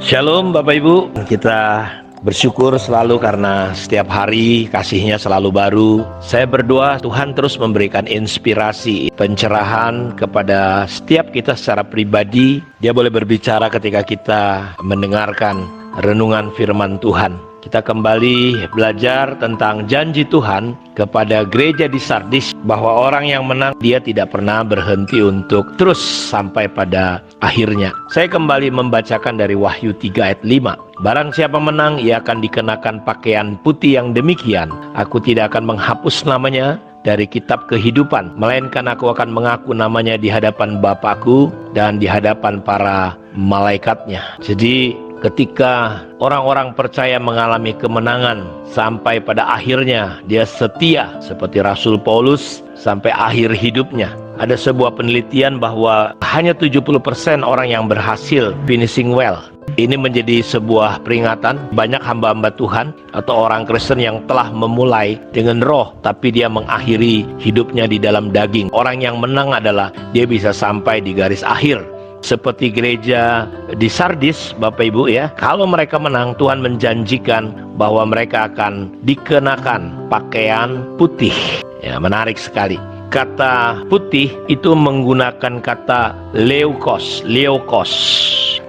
Shalom Bapak Ibu, kita bersyukur selalu karena setiap hari kasih-Nya selalu baru. Saya berdoa Tuhan terus memberikan inspirasi, pencerahan kepada setiap kita secara pribadi. Dia boleh berbicara ketika kita mendengarkan renungan firman Tuhan. Kita kembali belajar tentang janji Tuhan kepada gereja di Sardis, bahwa orang yang menang dia tidak pernah berhenti untuk terus sampai pada akhirnya. Saya kembali membacakan dari Wahyu 3 ayat 5. Barang siapa menang, ia akan dikenakan pakaian putih yang demikian. Aku tidak akan menghapus namanya dari kitab kehidupan, melainkan aku akan mengaku namanya di hadapan Bapakku dan di hadapan para malaikatnya. Jadi ketika orang-orang percaya mengalami kemenangan sampai pada akhirnya, dia setia seperti Rasul Paulus sampai akhir hidupnya. Ada sebuah penelitian bahwa hanya 70% orang yang berhasil finishing well. Ini menjadi sebuah peringatan. Banyak hamba-hamba Tuhan atau orang Kristen yang telah memulai dengan roh, tapi dia mengakhiri hidupnya di dalam daging. Orang yang menang adalah dia bisa sampai di garis akhir. Seperti gereja di Sardis, Bapak Ibu ya, kalau mereka menang, Tuhan menjanjikan bahwa mereka akan dikenakan pakaian putih. Ya, menarik sekali. Kata putih itu menggunakan kata leukos,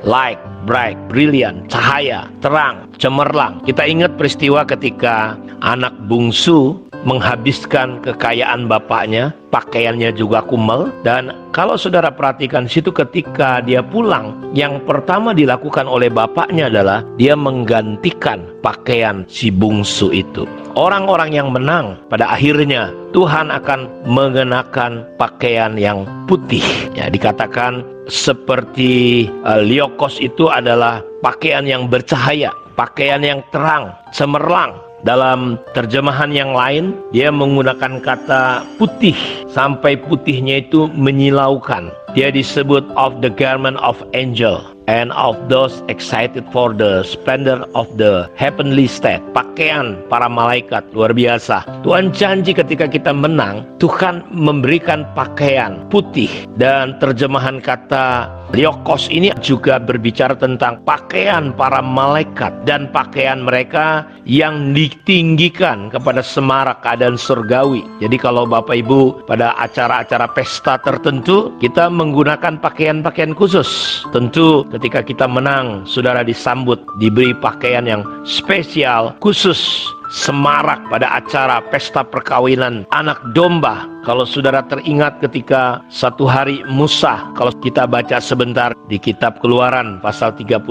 light, bright, brilliant, cahaya, terang, cemerlang. Kita ingat peristiwa ketika anak bungsu menghabiskan kekayaan bapaknya, pakaiannya juga kumel. Dan kalau saudara perhatikan situ, ketika dia pulang, yang pertama dilakukan oleh bapaknya adalah dia menggantikan pakaian si bungsu itu. Orang-orang yang menang pada akhirnya Tuhan akan mengenakan pakaian yang putih. Ya, dikatakan seperti liokos itu adalah pakaian yang bercahaya, pakaian yang terang, cemerlang. Dalam terjemahan yang lain, dia menggunakan kata putih, sampai putihnya itu menyilaukan. Dia disebut of the garment of angel and of those excited for the splendor of the heavenly state. Pakaian para malaikat, luar biasa. Tuhan janji ketika kita menang, Tuhan memberikan pakaian putih. Dan terjemahan kata liokos ini juga berbicara tentang pakaian para malaikat dan pakaian mereka yang ditinggikan kepada semarak keadaan surgawi. Jadi kalau Bapak Ibu pada acara-acara pesta tertentu, kita menggunakan pakaian-pakaian khusus. Tentu ketika kita menang, saudara disambut, diberi pakaian yang spesial, khusus, semarak pada acara pesta perkawinan anak domba. Kalau saudara teringat ketika satu hari Musa, kalau kita baca sebentar di kitab Keluaran pasal 34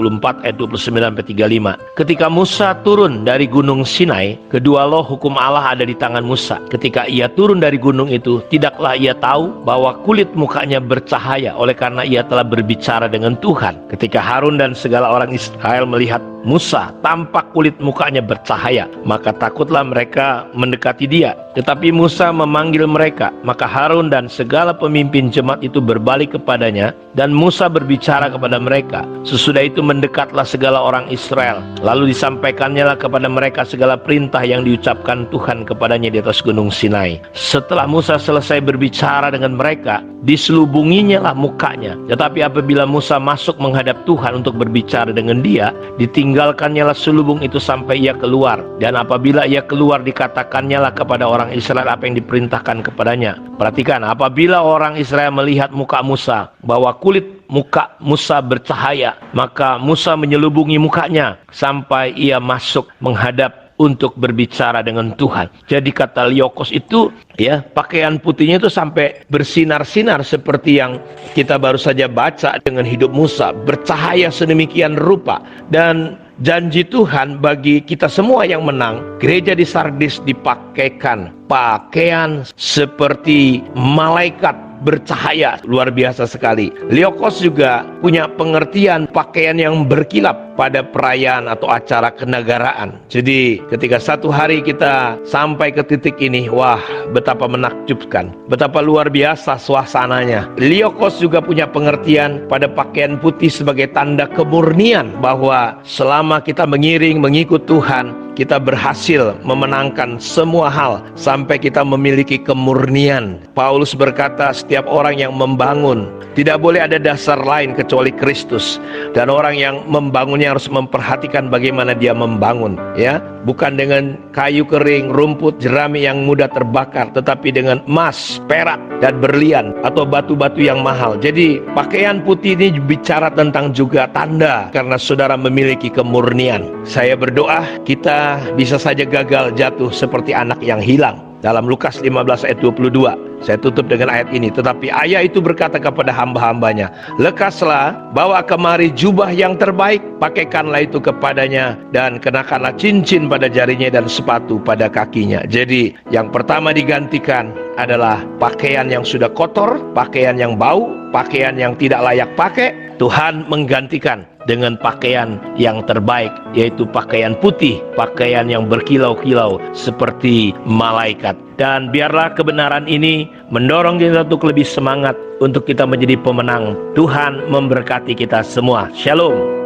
ayat 29-35. Ketika Musa turun dari gunung Sinai, kedua loh hukum Allah ada di tangan Musa. Ketika ia turun dari gunung itu, tidaklah ia tahu bahwa kulit mukanya bercahaya oleh karena ia telah berbicara dengan Tuhan. Ketika Harun dan segala orang Israel melihat Musa tampak kulit mukanya bercahaya, maka takutlah mereka mendekati dia. Tetapi Musa memanggil mereka, maka Harun dan segala pemimpin jemaat itu berbalik kepadanya, dan Musa berbicara kepada mereka. Sesudah itu mendekatlah segala orang Israel, lalu disampaikannya lah kepada mereka segala perintah yang diucapkan Tuhan kepadanya di atas gunung Sinai. Setelah Musa selesai berbicara dengan mereka, diselubunginya lah mukanya. Tetapi apabila Musa masuk menghadap Tuhan untuk berbicara dengan dia, ditinggalkannya lah selubung itu sampai ia keluar. Dan apabila ia keluar, dikatakannya lah kepada orang Israel apa yang diperintahkan kepadanya. Perhatikan, apabila orang Israel melihat muka Musa, bahwa kulit muka Musa bercahaya, maka Musa menyelubungi mukanya sampai ia masuk menghadap untuk berbicara dengan Tuhan. Jadi kata liokos itu ya, pakaian putihnya itu sampai bersinar-sinar seperti yang kita baru saja baca dengan hidup Musa, bercahaya sedemikian rupa. Dan janji Tuhan bagi kita semua yang menang, gereja di Sardis dipakaikan pakaian seperti malaikat bercahaya, luar biasa sekali. Liokos juga punya pengertian pakaian yang berkilap pada perayaan atau acara kenegaraan. Jadi ketika satu hari kita sampai ke titik ini, wah betapa menakjubkan, betapa luar biasa suasananya. Liokos juga punya pengertian pada pakaian putih sebagai tanda kemurnian, bahwa selama kita mengiring mengikut Tuhan, kita berhasil memenangkan semua hal sampai kita memiliki kemurnian. Paulus berkata, setiap orang yang membangun tidak boleh ada dasar lain kecuali Kristus, dan orang yang membangunnya harus memperhatikan bagaimana dia membangun, ya, bukan dengan kayu kering, rumput, jerami yang mudah terbakar, tetapi dengan emas, perak, dan berlian atau batu-batu yang mahal. Jadi pakaian putih ini bicara tentang juga tanda karena saudara memiliki kemurnian. Saya berdoa kita bisa saja gagal jatuh seperti anak yang hilang. Dalam Lukas 15 ayat 22, saya tutup dengan ayat ini. Tetapi ayah itu berkata kepada hamba-hambanya, lekaslah, bawa kemari jubah yang terbaik, pakaikanlah itu kepadanya, dan kenakanlah cincin pada jarinya dan sepatu pada kakinya. Jadi yang pertama digantikan adalah pakaian yang sudah kotor, pakaian yang bau, pakaian yang tidak layak pakai. Tuhan menggantikan dengan pakaian yang terbaik, yaitu pakaian putih, pakaian yang berkilau-kilau seperti malaikat. Dan biarlah kebenaran ini mendorong kita untuk lebih semangat untuk kita menjadi pemenang. Tuhan memberkati kita semua. Shalom.